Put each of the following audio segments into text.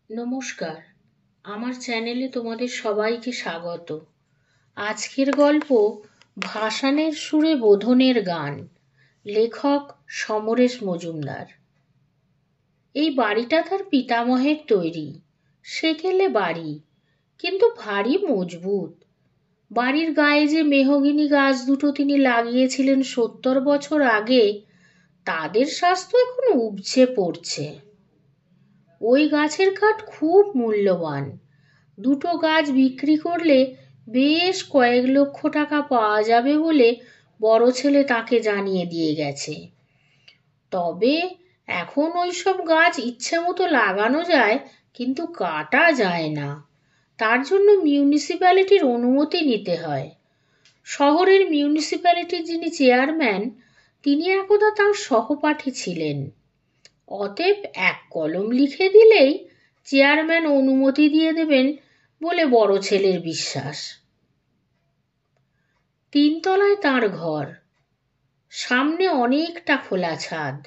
নমস্কার, আমার চ্যানেলে তোমাদের সবাইকে স্বাগত। আজকের গল্প ভাসানের সুরে বোধনের গান, লেখক সমরেশ মজুমদার। এই বাড়িটা তার পিতামহের তৈরি, সেকেলে বাড়ি, কিন্তু ভারী মজবুত। বাড়ির গায়ে যে মেহগিনি গাছ দুটো তিনি লাগিয়েছিলেন 70 বছর আগে, তাদের স্বাস্থ্য এখন উপচে পড়ছে। ওই গাছের কাঠ খুব মূল্যবান। দুটো গাছ বিক্রি করলে বেশ কয়েক লক্ষ টাকা পাওয়া যাবে বলে বড় ছেলে তাকে জানিয়ে দিয়ে গেছে। তবে এখন ওইসব গাছ ইচ্ছে মতো লাগানো যায়, কিন্তু কাটা যায় না। তার জন্য মিউনিসিপ্যালিটির অনুমতি নিতে হয়। শহরের মিউনিসিপ্যালিটির যিনি চেয়ারম্যান, তিনি একদা তাঁর সহপাঠী ছিলেন। অতএব এক কলম লিখে দিলেই চেয়ারম্যান অনুমতি দিয়ে দেবেন বলে বড় ছেলের বিশ্বাস। 3 তলায় তাঁর ঘর, সামনে অনেকটা খোলা ছাদ।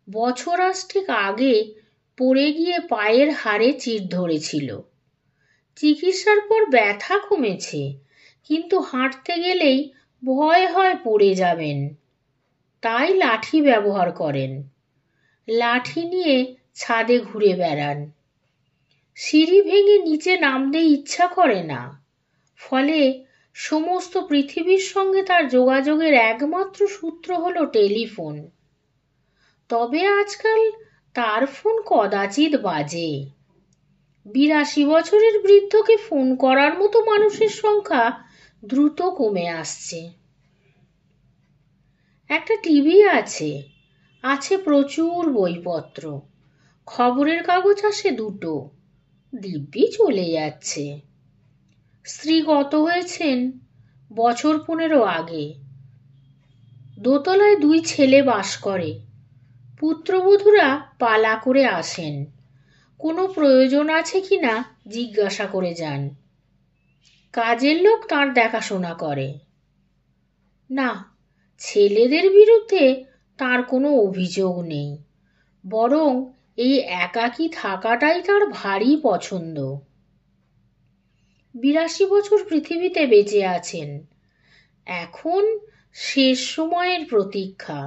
বছর আষ্টেক আগে পড়ে গিয়ে পায়ের হাড়ে চিড় ধরেছিল। চিকিৎসার পর ব্যথা কমেছে, কিন্তু হাঁটতে গেলেই ভয় হয় পড়ে যাবেন। তাই লাঠি ব্যবহার করেন। লাঠি নিয়ে ছাদে ঘুরে বেড়ান। সিঁড়ি ভেঙে নিচে নামতে ইচ্ছা করে না। ফলে সমস্ত পৃথিবীর সঙ্গে তার যোগাযোগের একমাত্র সূত্র হলো টেলিফোন। তবে আজকাল তার ফোন কদাচিৎ বাজে। 82 বছরের বৃদ্ধকে ফোন করার মতো মানুষের সংখ্যা দ্রুত কমে আসছে। একটা টিভি আছে, আছে প্রচুর বইপত্র, খবরের কাগজ আসে 2টো, দিব্যি চলে যাচ্ছে। স্ত্রী গত হয়েছেন বছর 15 আগে। দোতলায় 2 ছেলে বাস করে। পুত্রবধূরা পালা করে আসেন, কোনো প্রয়োজন আছে কিনা জিজ্ঞাসা করে যান। কাজের লোক তার দেখাশোনা করে। না, ছেলেদের বিরুদ্ধে তার কোনো অভিযোগ নেই, বরং এই একাকী থাকাটাই তার ভারী পছন্দ। 82 বছর পৃথিবীতে বেঁচে আছেন। এখন শেষ সময়ের প্রতীক্ষা।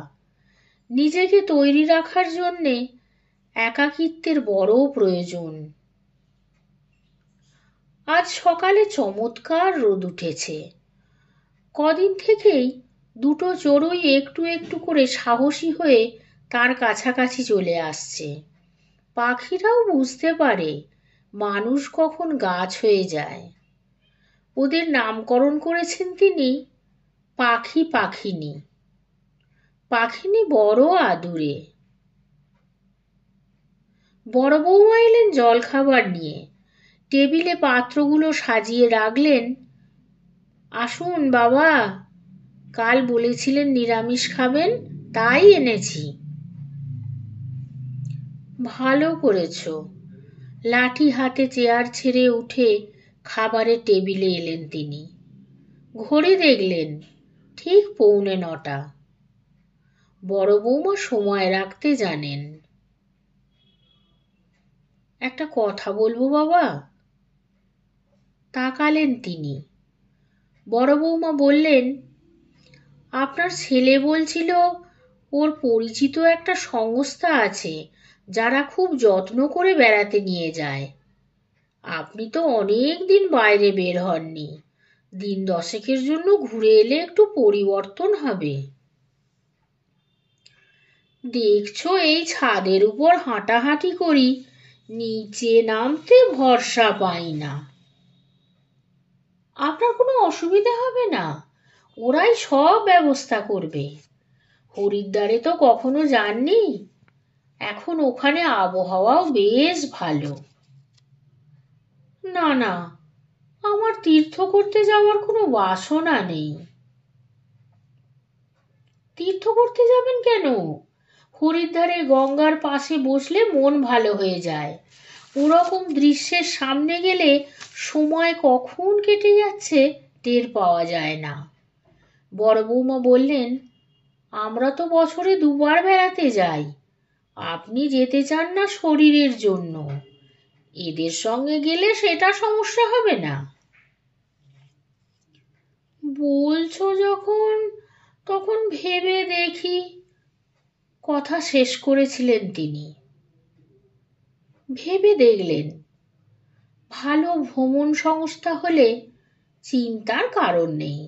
নিজেকে তৈরি রাখার জন্যে একাকিত্বের বড় প্রয়োজন। আজ সকালে চমৎকার রোদ উঠেছে। কদিন থেকেই 2টো চড়ুই একটু একটু করে সাহসী হয়ে তার কাছাকাছি চলে আসছে। পাখিরাও বুঝতে পারে মানুষ কখন গাছ হয়ে যায়। ওদের নামকরণ করেছেন তিনি পাখি পাখিনি। পাখিনি বড় আদুরে। বড় বৌমা এলেন জল খাবার নিয়ে। টেবিলে পাত্রগুলো সাজিয়ে রাখলেন। আসুন বাবা, কাল বলেছিলেন নিরামিষ খাবেন, তাই এনেছি। ভালো করেছো। লাঠি হাতে চেয়ার ছেড়ে উঠে খাবারের টেবিলে এলেন তিনি। ঘড়ি দেখলেন, ঠিক 8:45। বড় বৌমা সময় রাখতে জানেন। একটা কথা বলবো বাবা? তাকালেন তিনি। বড় বৌমা বললেন, আপনার ছেলে বলছিল ওর পরিচিত একটা সংস্থা আছে যারা খুব যত্ন করে বেড়াতে নিয়ে যায়। আপনি তো অনেক দিন বাইরে বের হননি, দিন 10-এর জন্য ঘুরে এলে একটু পরিবর্তন হবে। দেখছো এই ছাদের উপর হাঁটাহাঁটি করি, নিচে নামতে ভরসা পাই না। আপনার কোনো অসুবিধা হবে না, ওরাই সব ব্যবস্থা করবে। হরিদ্বারে তো কখনো যাননি, এখন ওখানে আবহাওয়াও বেশ ভালো। না না, আমার তীর্থ করতে যাওয়ার কোনো বাসনা নেই। তীর্থ করতে যাবেন কেন? হরিদ্বারে গঙ্গার পাশে বসলে মন ভালো হয়ে যায়। ওরকম দৃশ্যের সামনে গেলে সময় কখন কেটে যাচ্ছে টের পাওয়া যায় না। বড় বৌমা বললেন, আমরা তো বছরে 2 বার বেড়াতে যাই। আপনি যেতে চান না শরীরের জন্য, এদের সঙ্গে গেলে সেটা সমস্যা হবে না। বলছো যখন, তখন ভেবে দেখি, কথা শেষ করেছিলেন তিনি। ভেবে দেখলেন, ভালো ভ্রমণ সংস্থা হলে চিন্তার কারণ নেই।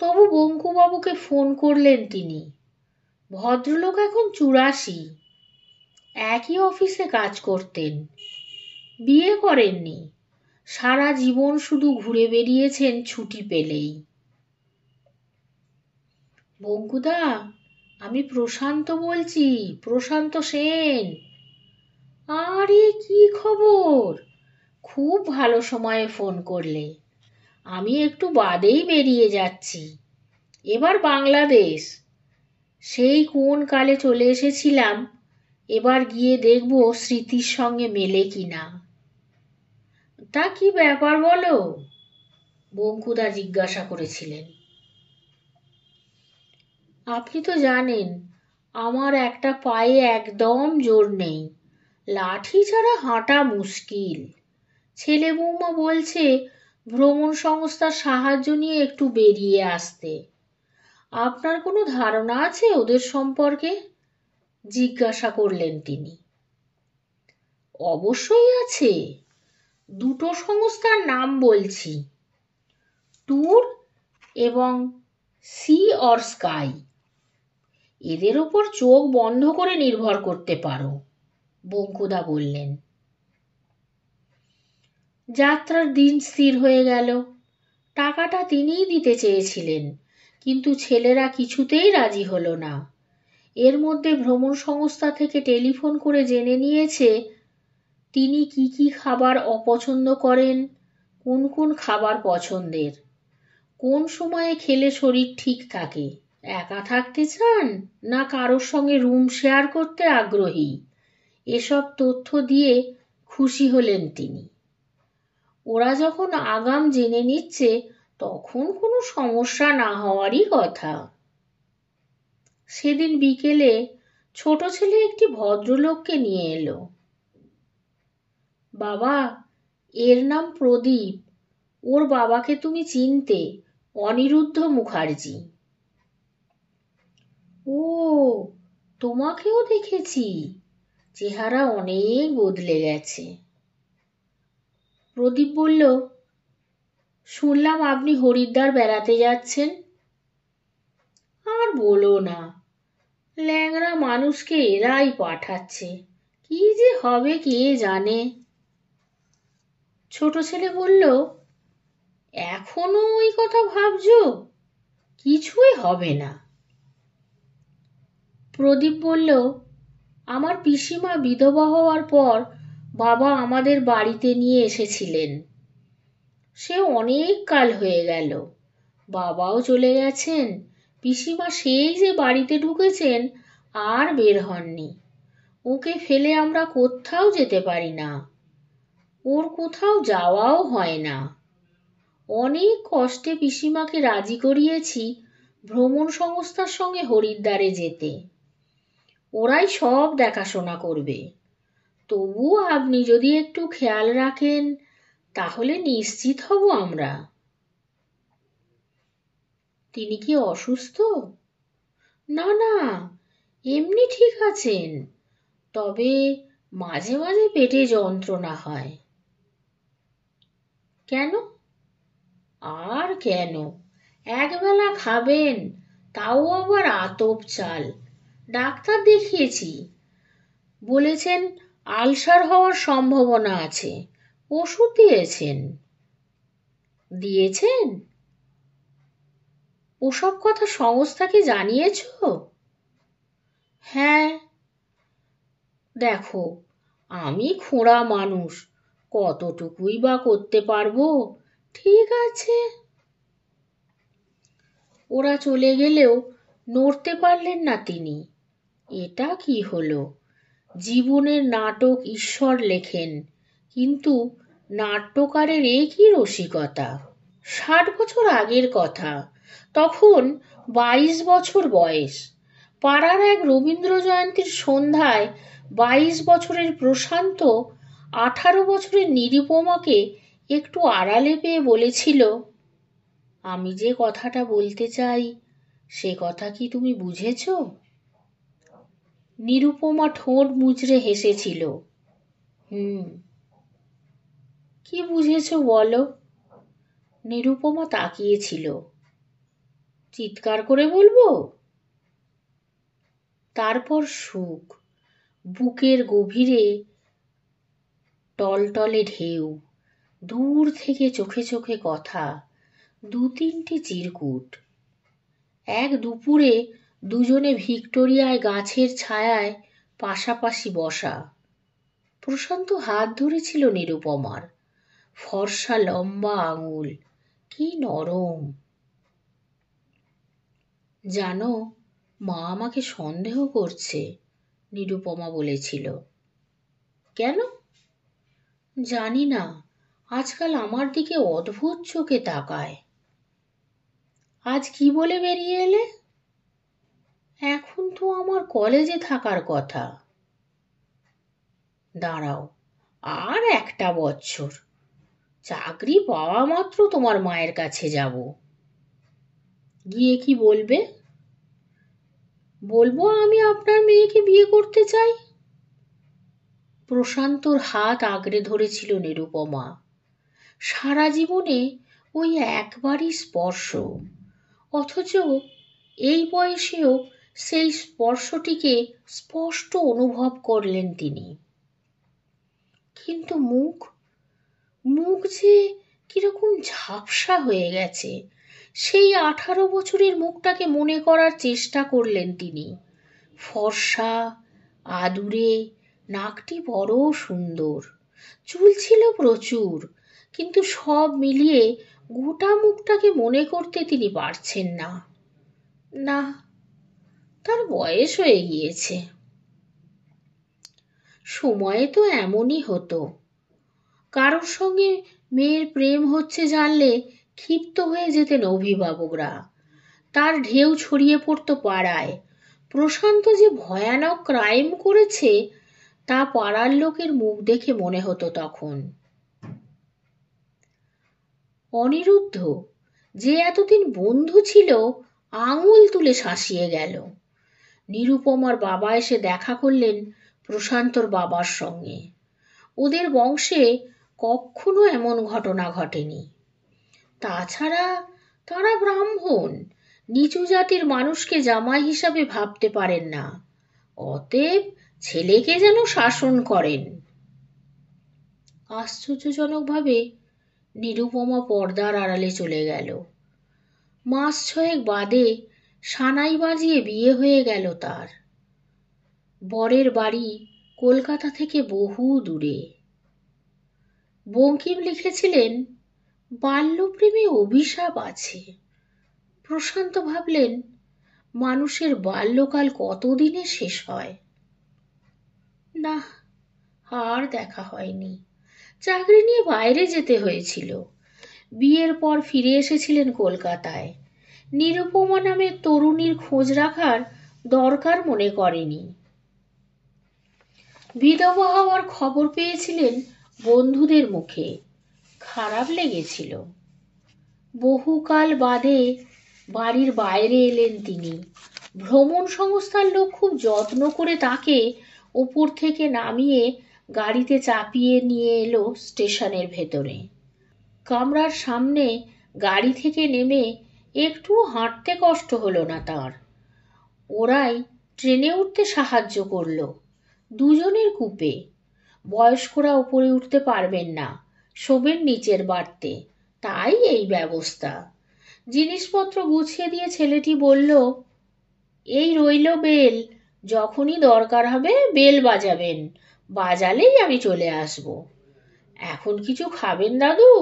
তবু বঙ্কুবাবুকে ফোন করলেন তিনি। ভদ্রলোক এখন 84, একই অফিসে কাজ করতেন, বিয়ে করেননি, সারা জীবন শুধু ঘুরে বেরিয়েছেন ছুটি পেলেই। বঙ্কুদা, আমি প্রশান্ত বলছি, প্রশান্ত সেন। আরে কি খবর? খুব ভালো সময়ে ফোন করলে। আমি একটু বাদেই বেরিয়ে যাচ্ছি, এবার বাংলাদেশ। সেই কোন কালে চলে এসেছিলাম, এবার গিয়ে দেখব স্মৃতির সঙ্গে মেলে কিনা। তা কি ব্যাপার বলো? বঙ্কুদা জিজ্ঞাসা করেছিলেন। আপনি তো জানেন আমার একটা পায়ে একদম জোর নেই, লাঠি ছাড়া হাঁটা মুশকিল। ছেলে বৌমা বলছে ভ্রমণ সংস্থার সাহায্য নিয়ে একটু বেরিয়ে আসতে। আপনার কোনো ধারণা আছে ওদের সম্পর্কে? জিজ্ঞাসা করলেন তিনি। অবশ্যই আছে, দুটো সংস্থার নাম বলছি, ট্যুর এবং সি অর স্কাই। এদের ওপর চোখ বন্ধ করে নির্ভর করতে পারো, বঙ্কুদা বললেন। যাত্রার দিন স্থির হয়ে গেল। টাকাটা তিনিই দিতে চেয়েছিলেন, কিন্তু ছেলেরা কিছুতেই রাজি হলো না। এর মধ্যে ভ্রমণ সংস্থা থেকে টেলিফোন করে জেনে নিয়েছে তিনি কি কি খাবার অপছন্দ করেন, কোন কোন খাবার পছন্দের, কোন সময়ে খেলে শরীর ঠিক থাকে, একা থাকতে চান না কারোর সঙ্গে রুম শেয়ার করতে আগ্রহী। এসব তথ্য দিয়ে খুশি হলেন তিনি। ওরা যখন আগাম জেনে নিচ্ছে, তখন কোনো সমস্যা না হওয়ারই কথা। সেদিন বিকেলে ছোট ছেলে একটি ভদ্রলোককে নিয়ে এলো। বাবা, এর নাম প্রদীপ, ওর বাবাকে তুমি চিনতে, অনিরুদ্ধ মুখার্জি। ও, তোমাকেও দেখেছি, চেহারা অনেক বদলে গেছে। প্রদীপ বলল, শুনলাম আপনি হরিদ্বার বেড়াতে যাচ্ছেন। আর বলো না, ল্যাংড়া মানুষকে এরাই পাঠাচ্ছে, কি যে হবে কে জানে। ছোট ছেলে বলল, এখনো ওই কথা ভাবছো? কিছুই হবে না। প্রদীপ বলল, আমার পিসিমা বিধবা হওয়ার পর বাবা আমাদের বাড়িতে নিয়ে এসেছিলেন। সে অনেক কাল হয়ে গেল, বাবাও চলে গেছেন। পিসিমা সেই যে বাড়িতে ঢুকেছেন আর বের হননি। ওকে ফেলে আমরা কোথাও যেতে পারি না, ওর কোথাও যাওয়াও হয় না। অনেক কষ্টে পিসিমাকে রাজি করিয়েছি ভ্রমণ সংস্থার সঙ্গে হরিদ্বারে যেতে। ওরাই সব দেখাশোনা করবে। তবুও আপনি যদি একটু খেয়াল রাখেন, তাহলে নিশ্চিত হব আমরা। তিনি কি অসুস্থ? না না, এমনি ঠিক আছেন, তবে মাঝে মাঝে পেটে যন্ত্রণা হয়। কেন? আর কেন, একবেলা খাবেন, তাও আবার আতপ চাল। ডাক্তার দেখিয়েছি, বলেছেন আলসার হওয়ার সম্ভাবনা আছে, ওষুধ দিয়েছেন। দিয়েছেন? ওসব কথা সংস্থাকে জানিয়েছ? হ্যাঁ। দেখো, আমি খোঁড়া মানুষ, কতটুকুই বা করতে পারবো। ঠিক আছে। ওরা চলে গেলেও নড়তে পারলেন না তিনি। এটা কি হলো? জীবনের নাটক ঈশ্বর লেখেন, কিন্তু নাট্যকারের এ কি রসিকতা। 60 বছর আগের কথা, তখন 22 বছর বয়স। পাড়ার এক রবীন্দ্র জয়ন্তীর সন্ধ্যায় 22 বছরের প্রশান্ত 18 বছরের নিরুপমাকে একটু আড়ালে পেয়ে বলেছিল, আমি যে কথাটা বলতে চাই সে কথা কি তুমি বুঝেছ? নিরুপমা ঠোঁট মুচড়ে হেসেছিল। কি বুঝেছ বলো? নিরুপমা তাকিয়েছিল। চিৎকার করে বলবো? তারপর সুখ, বুকের গভীরে টলটলে ঢেউ, দূর থেকে চোখে চোখে কথা, 2-3টি চিরকুট। এক দুপুরে দুজনে ভিক্টোরিয়ায় গাছের ছায়ায় পাশাপাশি বসা। প্রশান্ত হাত ধরেছিল নিরুপমার, ফর্সা লম্বা আঙুল, কি নরম। জানো, মা আমাকে সন্দেহ করছে, নিরুপমা বলেছিল। কেন? জানি না, আজকাল আমার দিকে অদ্ভুত চোখে তাকায়। আজ কি বলে বেরিয়ে এলে? এখন তো আমার কলেজে থাকার কথা। দাঁড়াও, আর একটা বছর, চাকরি পাওয়া মাত্র তোমার মায়ের কাছে যাব। গিয়ে কি বলবে? বলবো আমি আপনার মেয়েকে বিয়ে করতে চাই। প্রশান্তর হাত আঁকড়ে ধরেছিল নিরুপমা। সারা জীবনে ওই একবারই স্পর্শ, অথচ এই বয়সেও সেই স্পর্শটিকে স্পষ্ট অনুভব করলেন তিনি। কিন্তু মুখ যে কিরকম ঝাপসা হয়ে গেছে। সেই 18 বছরের মুখটাকে মনে করার চেষ্টা করলেন তিনি। ফর্সা, আদুরে, নাকটি বড় সুন্দর, চুল ছিল প্রচুর, কিন্তু সব মিলিয়ে গোটা মুখটাকে মনে করতে তিনি পারছেন না। না, তার বয়স হয়ে গিয়েছে। সময়ে তো এমনই হতো। কারোর সঙ্গে মেয়ের প্রেম হচ্ছে জানলে ক্ষিপ্ত হয়ে যেতেন অভিভাবকরা। তার ঢেউ ছড়িয়ে পড়তো পাড়ায়। প্রশান্ত যে ভয়ানক ক্রাইম করেছে তা পাড়ার লোকের মুখ দেখে মনে হতো তখন। অনিরুদ্ধ, যে এতদিন বন্ধু ছিল, আঙুল তুলে শাসিয়ে গেল। নিরুপমার বাবা এসে দেখা করলেন প্রশান্তর বাবার সঙ্গে। ওদের বংশে কখনো এমন ঘটনা ঘটেনি। তাছাড়া তারা ব্রাহ্মণ, নিচু জাতির মানুষকে জামাই হিসাবে ভাবতে পারেন না। অতএব ছেলেকে যেন শাসন করেন। আশ্চর্যজনকভাবে নিরুপমা পর্দার আড়ালে চলে গেল। মাস 6 বাদে সানাই বাজিয়ে বিয়ে হয়ে গেল তার। বরের বাড়ি কলকাতা থেকে বহু দূরে। বঙ্কিম লিখেছিলেন, বাল্যপ্রেমে অভিশাপ আছে। প্রশান্ত ভাবলেন, মানুষের বাল্যকাল কতদিনে শেষ হয়। না, আর দেখা হয়নি। চাকরি নিয়ে বাইরে যেতে হয়েছিল। বিয়ের পর ফিরে এসেছিলেন কলকাতায়। নিরুপমা নামের তরুণীর খোঁজ রাখার দরকার মনে করেনি। বিধবা হওয়ার খবর পেয়েছিলেন বন্ধুদের মুখে, খারাপ লেগেছিল। বহুকাল বাদে বাড়ির বাইরে এলেন তিনি। ভ্রমণ সংস্থার লোক খুব যত্ন করে তাকে উপর থেকে নামিয়ে গাড়িতে চাপিয়ে নিয়ে এলো স্টেশনের ভেতরে। কামরার সামনে গাড়ি থেকে নেমে একটু হাঁটতে কষ্ট হলো না তার। ওরাই ট্রেনে উঠতে সাহায্য করলো। দুজনের কূপে। বয়স্করা উপরে উঠতে পারবেন না, শোবেন নিচের বাড়তে, তাই এই ব্যবস্থা। জিনিসপত্র গুছিয়ে দিয়ে ছেলেটি বলল, এই রইল বেল, যখনই দরকার হবে বেল বাজাবেন, বাজালেই আমি চলে আসব। এখন কিছু খাবেন দাদু?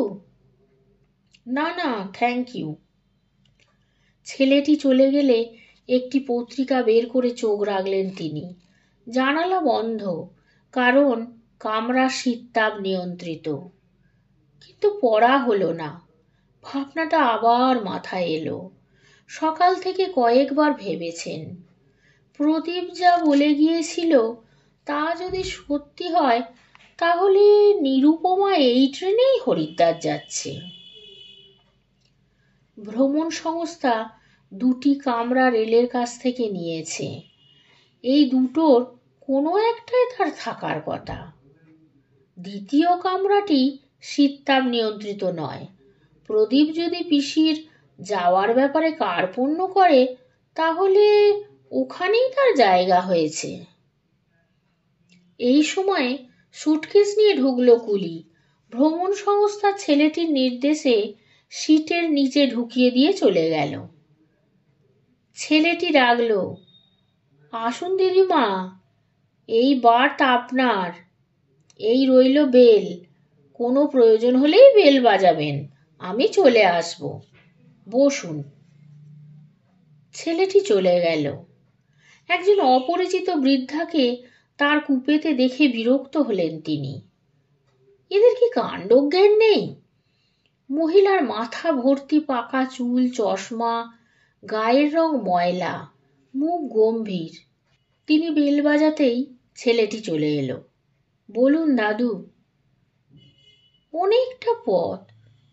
না না, থ্যাংক ইউ। ছেলেটি চলে গেলে একটি পত্রিকা বের করে চোখ রাখলেন তিনি। জানালা বন্ধ, কারণ কামরা শীততাপ নিয়ন্ত্রিত। কিন্তু পড়া হলো না। ভাবনাটা আবার মাথায় এলো। সকাল থেকে কয়েকবার ভেবেছেন, প্রদীপ যা বলে গিয়েছিল তা যদি সত্যি হয় তাহলে নিরুপমা এই ট্রেনেই হরিদ্বার যাচ্ছে। ভ্রমণ সংস্থা 2টি কামরা রেলের কাছ থেকে নিয়েছে। এই দুটোর কোনো একটাই তার থাকার কথা। দ্বিতীয় কামরাটি শীততাপ নিয়ন্ত্রিত নয়। প্রদীপ যদি পিসির যাওয়ার ব্যাপারে কার্পণ্য করে তাহলে ওখানেই তার জায়গা হয়েছে। এই সময়ে সুটকেস নিয়ে ঢুকলো কুলি। ভ্রমণ সংস্থার ছেলেটির নির্দেশে সিটের নিচে ঢুকিয়ে দিয়ে চলে গেল। ছেলেটি ডাকলো, আসুন দিদিমা, এই বার্থ আপনার, এই রইল বেল, কোনো প্রয়োজন হলেই বেল বাজাবেন, আমি চলে আসব, বসুন। ছেলেটি চলে গেল। একজন অপরিচিত বৃদ্ধাকে তার কুপেতে দেখে বিরক্ত হলেন তিনি। এদের কি কাণ্ডজ্ঞান নেই? মহিলার মাথা ভর্তি পাকা চুল, চশমা, গায়ের রং ময়লা, মুখ গম্ভীর। তিনি বেল বাজাতেই ছেলেটি চলে এলো। বলুন দাদু। অনেকটা পথ,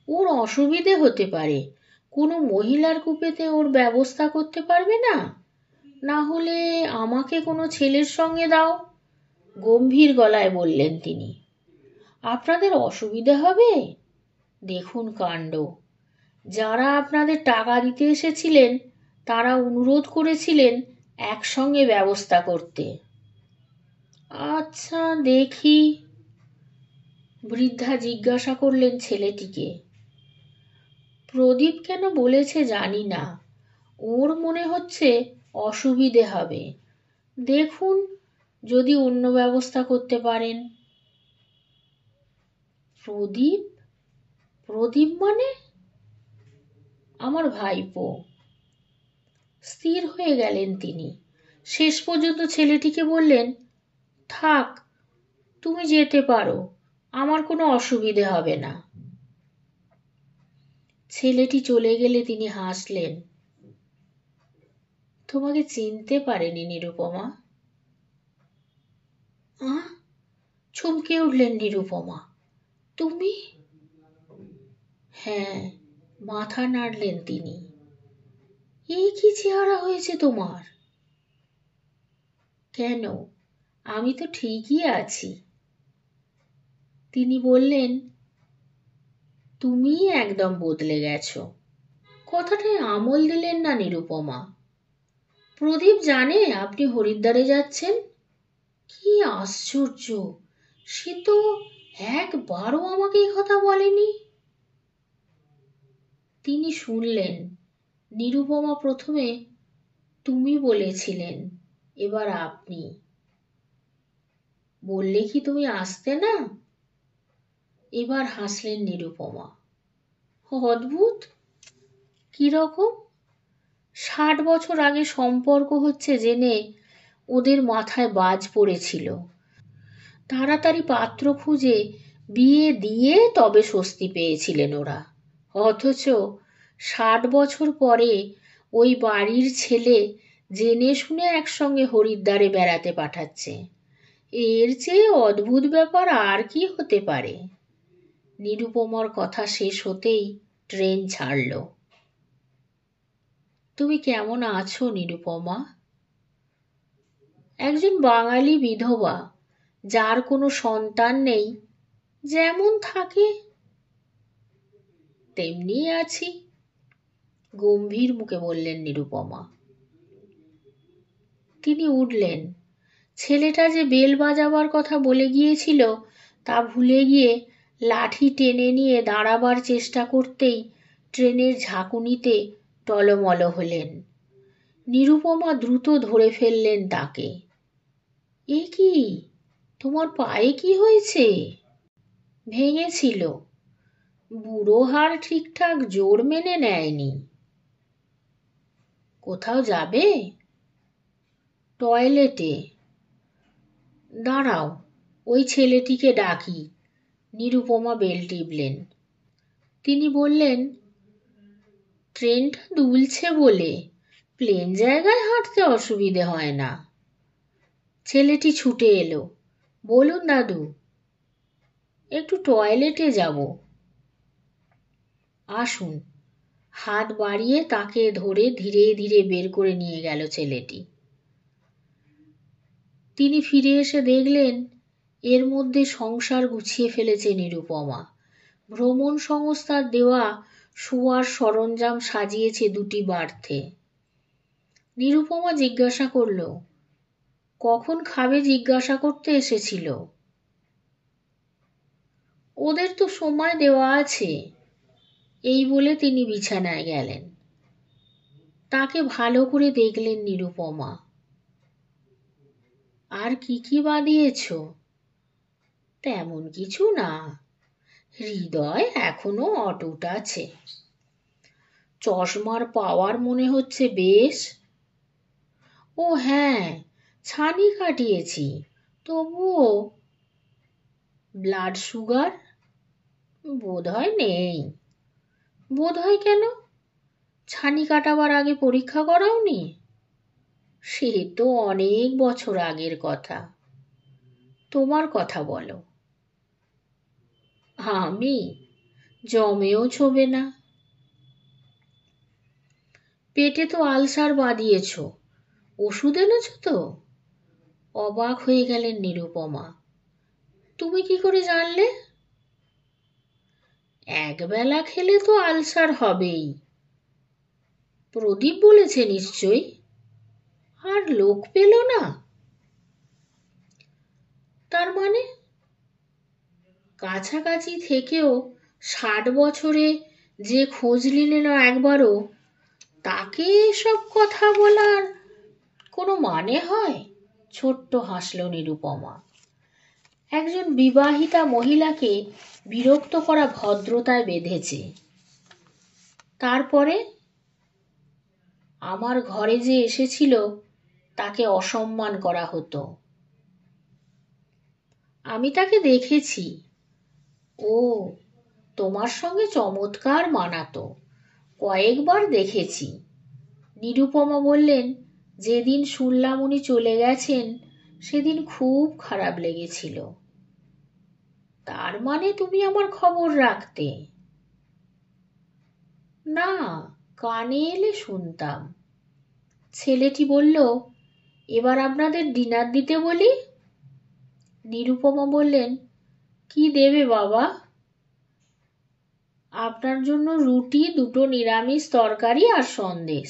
ওর অসুবিধে হতে পারে, কোনো মহিলার কুপেতে ওর ব্যবস্থা করতে পারবে না? না হলে আমাকে কোনো ছেলের সঙ্গে দাও, গম্ভীর গলায় বললেন তিনি। আপনাদের অসুবিধে হবে? দেখুন কাণ্ড, যারা আপনাদের টাকা দিতে এসেছিলেন তারা অনুরোধ করেছিলেন একসঙ্গে ব্যবস্থা করতে। আচ্ছা দেখি। বৃদ্ধা জিজ্ঞাসা করলেন ছেলেটিকে। প্রদীপ কেন বলেছে জানি না, ওর মনে হচ্ছে অসুবিধে হবে। দেখুন যদি অন্য ব্যবস্থা করতে পারেন। প্রদীপ? প্রদীপ মানে? আমার ভাইপো। স্থির হয়ে গেলেন তিনি। শেষ পর্যন্ত ছেলেটিকে বললেন, থাক, তুমি যেতে পারো, আমার কোনো অসুবিধে হবে না। ছেলেটি চলে গেলে তিনি হাসলেন। তোমাকে চিনতে পারেনি নিরুপমা? চমকে উঠলেন নিরুপমা। তুমি? হ্যাঁ, মাথা নাড়লেন তিনি। এই কি চেহারা হয়েছে তোমার? কেন, আমি তো ঠিকই আছি। তিনি বললেন, তুমি একদম বদলে গেছো। কথাটায় আমল দিলেন না নিরুপমা। প্রদীপ জানে আপনি হরিদ্বারে যাচ্ছেন? কি আশ্চর্য, সে তো একবারও আমাকে এই কথা বলেনি। তিনি শুনলেন, নিরুপমা প্রথমে তুমি বলেছিলেন, এবার আপনি। বললে কি তুমি আসতে না? এবার হাসলেন নিরুপমা। অদ্ভুত। কিরকম? 60 বছর আগে সম্পর্ক হচ্ছে জেনে ওদের মাথায় বাজ পড়েছিল। তাড়াতাড়ি পাত্র খুঁজে বিয়ে দিয়ে তবে স্বস্তি পেয়েছিলেন ওরা। অথচ 60 বছর পরে ওই বাড়ির ছেলে জেনে শুনে একসঙ্গে হরিদ্বারে বেড়াতে পাঠাচ্ছে। এর চেয়ে অদ্ভুত ব্যাপার আর কি হতে পারে? নিরুপমার কথা শেষ হতেই ট্রেন ছাড়ল। তুমি কেমন আছো নিরুপমা? একজন বাঙালি বিধবা, যার কোনো সন্তান নেই, যেমন থাকে তেমনি আছি, গম্ভীর মুখে বললেন নিরুপমা। তিনি উঠলেন। ছেলেটা যে বেল বাজাবার কথা বলে গিয়েছিল তা ভুলে গিয়ে লাঠি টেনে নিয়ে দাঁড়াবার চেষ্টা করতেই ট্রেনের ঝাঁকুনিতে টলমল হলেন। নিরুপমা দ্রুত ধরে ফেললেন তাকে। এ কি, তোমার পায়ে কি হয়েছে? ভেঙেছিল, বুড়ো হাড় ঠিকঠাক জোর মেনে নেয়নি। কোথাও যাবে? টয়লেটে। দাঁড়াও, ওই ছেলেটিকে ডাকি। নিরুপমা বেল টিপলেন। তিনি বললেন, ট্রেনটা দুলছে বলে প্লেন জায়গায় হাঁটতে অসুবিধে হয় না। ছেলেটি ছুটে এলো। বলুন দাদু। একটু টয়লেটে যাব। আসুন। হাত বাড়িয়ে তাকে ধরে ধীরে ধীরে বের করে নিয়ে গেল ছেলেটি। তিনি ফিরে এসে দেখলেন এর মধ্যে সংসার গুছিয়ে ফেলেছে নিরুপমা। ভ্রমণ সংস্থার দেওয়া শোয়ার সরঞ্জাম সাজিয়েছে দুটি বার্থে। নিরুপমা জিজ্ঞাসা করল, কখন খাবে জিজ্ঞাসা করতে এসেছিল? ওদের তো সময় দেওয়া আছে, এই বলে তিনি বিছানায় গেলেন। তাকে ভালো করে দেখলেন নিরুপমা। আর কি কি বাদিয়েছ? তেমন কিছু না, হৃদয় এখনো অটুট আছে। চশমার পাওয়ার মনে হচ্ছে বেশ। ও হ্যাঁ, ছানি কাটিয়েছি, তবুও। Blood sugar? বোধহয় নেই। বোধহয় কেন? ছানি কাটাবার আগে পরীক্ষা করাওনি? সে তো অনেক বছর আগের কথা। তোমার কথা বলো। আমি? জমেও ছোবে না। পেটে তো আলসার বাঁধিয়েছ, ওষুধ এনেছ তো? অবাক হয়ে গেলেন নিরুপমা। তুমি কি করে জানলে? একবেলা খেলে তো আলসার হবেই। প্রদীপ বলেছে নিশ্চয়ই। আর লোক পেল না? তার মানে? কাছাকাছি থেকেও 60 বছরে যে খোঁজ নিলে না একবারও, তাকে এসব কথা বলার কোনো মানে হয়? ছোট্ট হাসল নিরুপমা। একজন বিবাহিতা মহিলাকে বিরক্ত করা ভদ্রতায় বেঁধেছে। তারপরে আমার ঘরে যে এসেছিল তাকে অসম্মান করা হতো। আমি তাকে দেখেছি। ও, তোমার সঙ্গে চমৎকার মানাতো। কয়েকবার দেখেছি। নিরুপমা বললেন, যেদিন শুনলাম উনি চলে গেছেন সেদিন খুব খারাপ লেগেছিল। তার মানে তুমি আমার খবর রাখতে? না, কানে এলে শুনতাম। ছেলেটি বলল, এবার আপনাদের ডিনার দিতে বলি। নিরুপমা বললেন, কি দেবে বাবা? আপনার জন্য রুটি, দুটো নিরামিষ তরকারি আর সন্দেশ,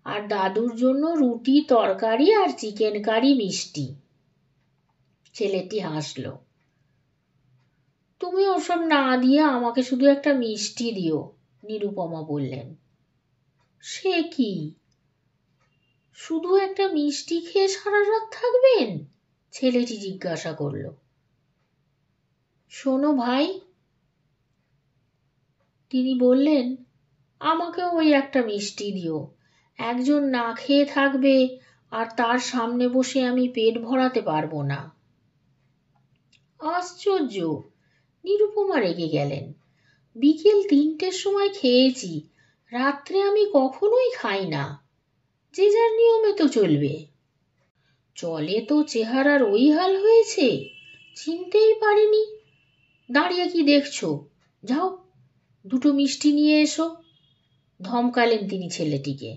আর দাদুর জন্য রুটি, তরকারি আর চিকেন কারি, মিষ্টি। ছেলেটি হাসল। তুমি ওসব না দিয়ে আমাকে শুধু একটা মিষ্টি দিও, নিরুপমা বললেন। সে কি, শুধু একটা মিষ্টি খেয়ে সারা রাত থাকবেন? ছেলেটি জিজ্ঞাসা করল। শোনো ভাই, তিনি বললেন, আমাকেও ওই একটা মিষ্টি দিও। একজন না খেয়ে থাকবে আর তার সামনে বসে আমি পেট ভরাতে পারবো না। আশ্চর্য, নিরুপমা রেগে গেলেন। বিকেল 3টের সময় খেয়েছি, রাত্রে আমি কখনোই খাই না। যে যার নিয়মে তো চলবে। চলে তো চেহারার ওই হাল হয়েছে, চিনতেই পারিনি। দাঁড়িয়ে কি দেখছো? যাও, দুটো মিষ্টি নিয়ে এসো, ধমকালেন তিনি ছেলেটিকে।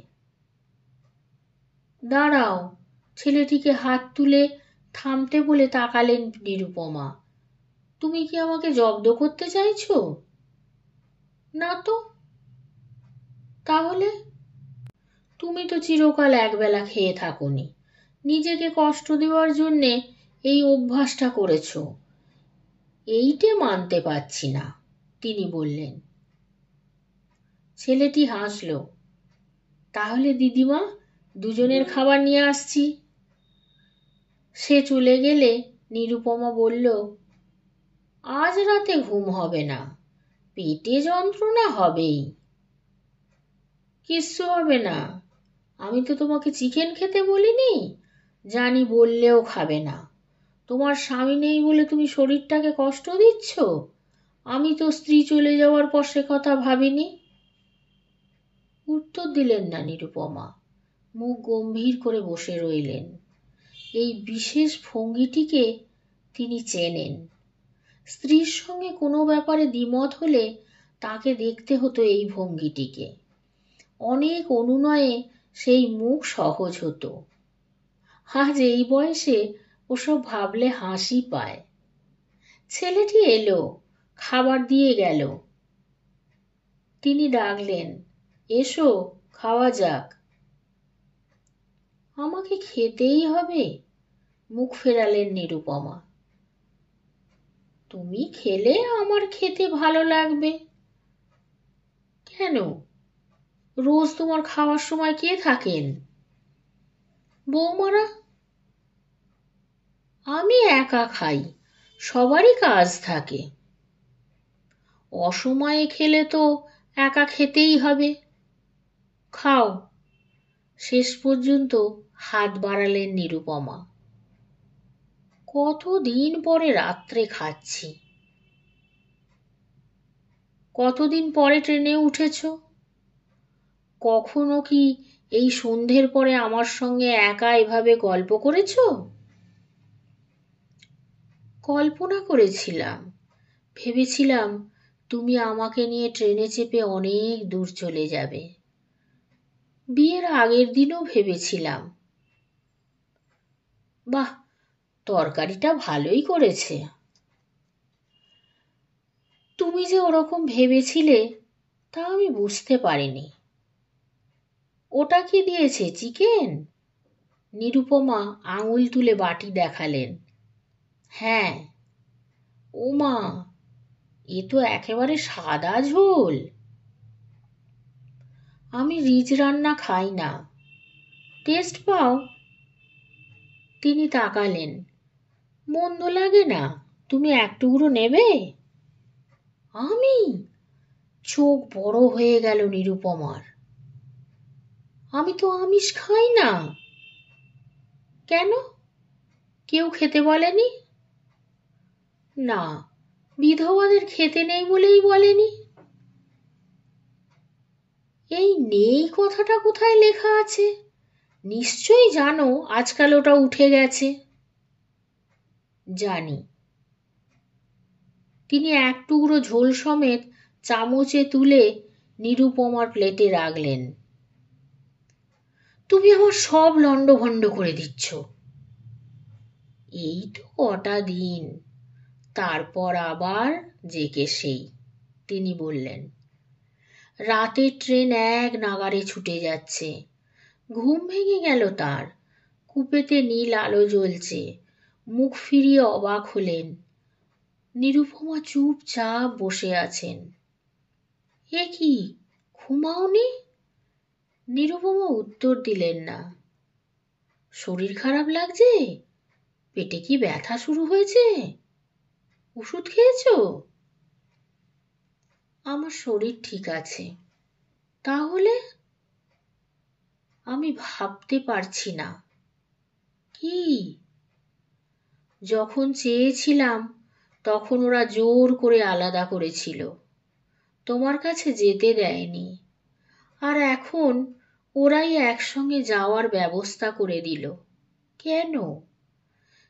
দাঁড়াও, ছেলেটিকে হাত তুলে থামতে বলে তাকালেন নিরুপমা। তুমি কি আমাকে জব্দ করতে চাইছো? না তো। তাহলে? তুমি তো চিরকাল একবেলা খেয়ে থাকোনি, নিজেকে কষ্ট দেওয়ার জন্যে এই অভ্যাসটা করেছো। এইটে মানতে পারছি না, তিনি বললেন। ছেলেটি হাসল। তাহলে দিদিমা, দুজনের খাবার নিয়ে আসছি। সে চলে গেলে নিরুপমা বলল, আজ রাতে ঘুম হবে না, পেটে যন্ত্রণা হবেই। কিচ্ছু হবে না, আমি তো তোমাকে চিকেন খেতে বলিনি। জানি বললেও খাবে না। তোমার স্বামী নেই বলে তুমি শরীরটাকে কষ্ট দিচ্ছ। আমি তো স্ত্রী চলে যাওয়ার পর সে কথা ভাবিনি। উত্তর দিলেন না নিরুপমা, মুখ গম্ভীর করে বসে রইলেন। এই বিশেষ ভঙ্গিটিকে তিনি চেনেন। স্ত্রীর সঙ্গে কোনো ব্যাপারে দ্বিমত হলে তাকে দেখতে হতো এই ভঙ্গিটিকে। অনেক অনুনয়ে সেই মুখ সহজ হতো। আজ এই বয়সে ওসব ভাবলে হাসি পায়। ছেলেটি এলো, খাবার দিয়ে গেল। তিনি ডাকলেন, এসো খাওয়া যাক। আমাকে খেতেই হবে, মুখ ফেরালেন নিরুপমা। তুমি খেলে আমার খেতে ভালো লাগবে। কেন, রোজ তোমার খাওয়ার সময় কে থাকেন? বৌমারা। আমি একা খাই, সবারই কাজ থাকে। অসময়ে খেলে তো একা খেতেই হবে। খাও। শেষ পর্যন্ত হাত বাড়ালেন নিরুপমা। কতদিন পরে রাত্রে খাচ্ছি। কতদিন পরে ট্রেনে উঠেছ? কখনো কি এই সন্ধ্যের পরে আমার সঙ্গে একা এভাবে গল্প করেছ? কল্পনা করেছিলাম, ভেবেছিলাম তুমি আমাকে নিয়ে ট্রেনে চেপে অনেক দূর চলে যাবে। বিয়ের আগের দিনও ভেবেছিলাম। বাহ, তরকারিটা ভালোই করেছে। তুমি যে ওরকম ভেবেছিলে তা আমি বুঝতে পারিনি। ওটা কি দিয়েছে, চিকেন? নিরুপমা আঙুল তুলে বাটি দেখালেন। হ্যাঁ। ওমা, এ তো একেবারে সাদা ঝোল। আমি রিচ রান্না খাই না। টেস্ট পাও? তিনি তাকালেন। মন্দ লাগে না, তুমি এক টুকরো নেবে? আমি? চোখ বড় হয়ে গেল নিরুপমার। আমি তো আমিষ খাই না। কেন, কেউ খেতে বলেনি? না, বিধবাদের খেতে নেই বলেই বলেনি। এই নেই কথাটা কোথায় লেখা আছে? নিশ্চয়ই জানো আজকাল ওটা উঠে গেছে। জানি। তিনি এক টুকরো ঝোল সমেত চামচে তুলে নিরুপমার প্লেটে রাখলেন। তুমি আমার সব লন্ডভন্ড করে দিচ্ছ। এই তো কটা দিন, তারপর আবার যে কে সেই, তিনি বললেন। রাতের ট্রেন এক নাগাড়ে ছুটে যাচ্ছে। ঘুম ভেঙে গেল তার। কুপেতে নীল আলো জ্বলছে। মুখ ফিরিয়ে অবাক হলেন। নিরুপমা চুপচাপ বসে আছেন। এ কি, ঘুমাওনি? নিরুপমা উত্তর দিলেন না। শরীর খারাপ লাগছে? পেটে কি ব্যথা শুরু হয়েছে? ওষুধ খেয়েছো? আমার শরীর ঠিক আছে। তাহলে? আমি ভাবতে পারছি না। কি? যখন চেয়েছিলাম তখন ওরা জোর করে আলাদা করেছিল, তোমার কাছে যেতে দেয়নি। আর এখন ওরাই একসঙ্গে যাওয়ার ব্যবস্থা করে দিল। কেন?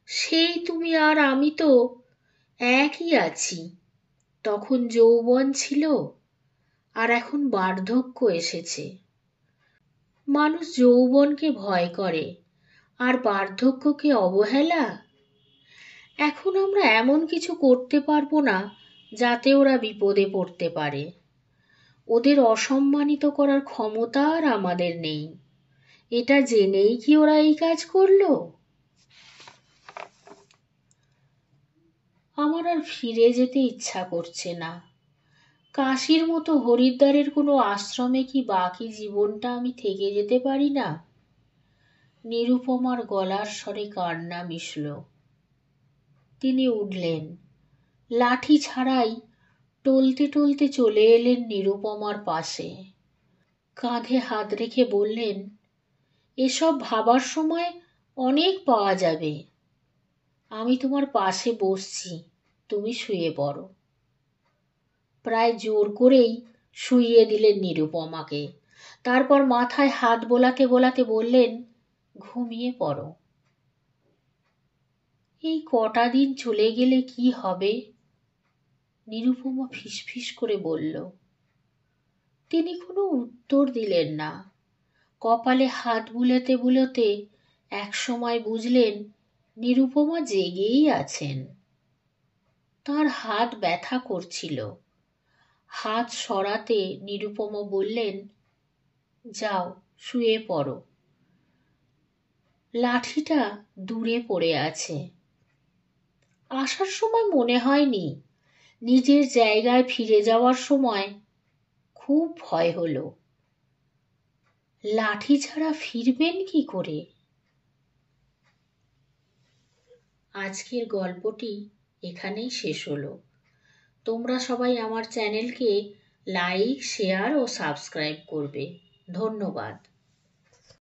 সেই তুমি আর আমি তো একই আছি। তখন যৌবন ছিল, আর এখন বার্ধক্য এসেছে। মানুষ যৌবনকে ভয় করে, আর বার্ধক্যকে অবহেলা। এখন আমরা এমন কিছু করতে পারবো না যাতে ওরা বিপদে পড়তে পারে। ওদের অসম্মানিত করার ক্ষমতা আর আমাদের নেই। এটা জেনেই কি ওরা এই কাজ করলো? আমার আর ফিরে যেতে ইচ্ছা করছে না। কাশীর মতো হরিদ্বারের কোনো আশ্রমে কি বাকি জীবনটা আমি থেকে যেতে পারি না? নিরুপমার গলার স্বরে কান্না মিশল। তিনি উঠলেন। লাঠি ছাড়াই টলতে টলতে চলে এলেন নিরুপমার পাশে। কাঁধে হাত রেখে বললেন, এসব ভাবার সময় অনেক পাওয়া যাবে। আমি তোমার পাশে বসছি, তুমি শুয়ে পড়ো। প্রায় জোর করেই শুইয়ে দিলেন নিরুপমাকে। তারপর মাথায় হাত বোলাতে বোলাতে বললেন, ঘুমিয়ে পড়ো। এই কটা দিন চলে গেলে কি হবে? নিরুপমা ফিসফিস করে বলল। তিনি কোনো উত্তর দিলেন না। কপালে হাত বুলোতে বুলোতে একসময় বুঝলেন নিরুপমা জেগেই আছেন। তার হাত ব্যথা করছিল। হাত সরাতে নিরুপমা বললেন, যাও শুয়ে পড়ো। লাঠিটা দূরে পড়ে আছে। আসার সময় মনে হয়নি, নিজের জায়গায় ফিরে যাওয়ার সময় খুব ভয় হলো। লাঠি ছাড়া ফিরবেন কি করে? আজকের গল্পটি এখানেই শেষ হলো। তোমরা সবাই আমার চ্যানেলকে লাইক, শেয়ার ও সাবস্ক্রাইব করবে। ধন্যবাদ।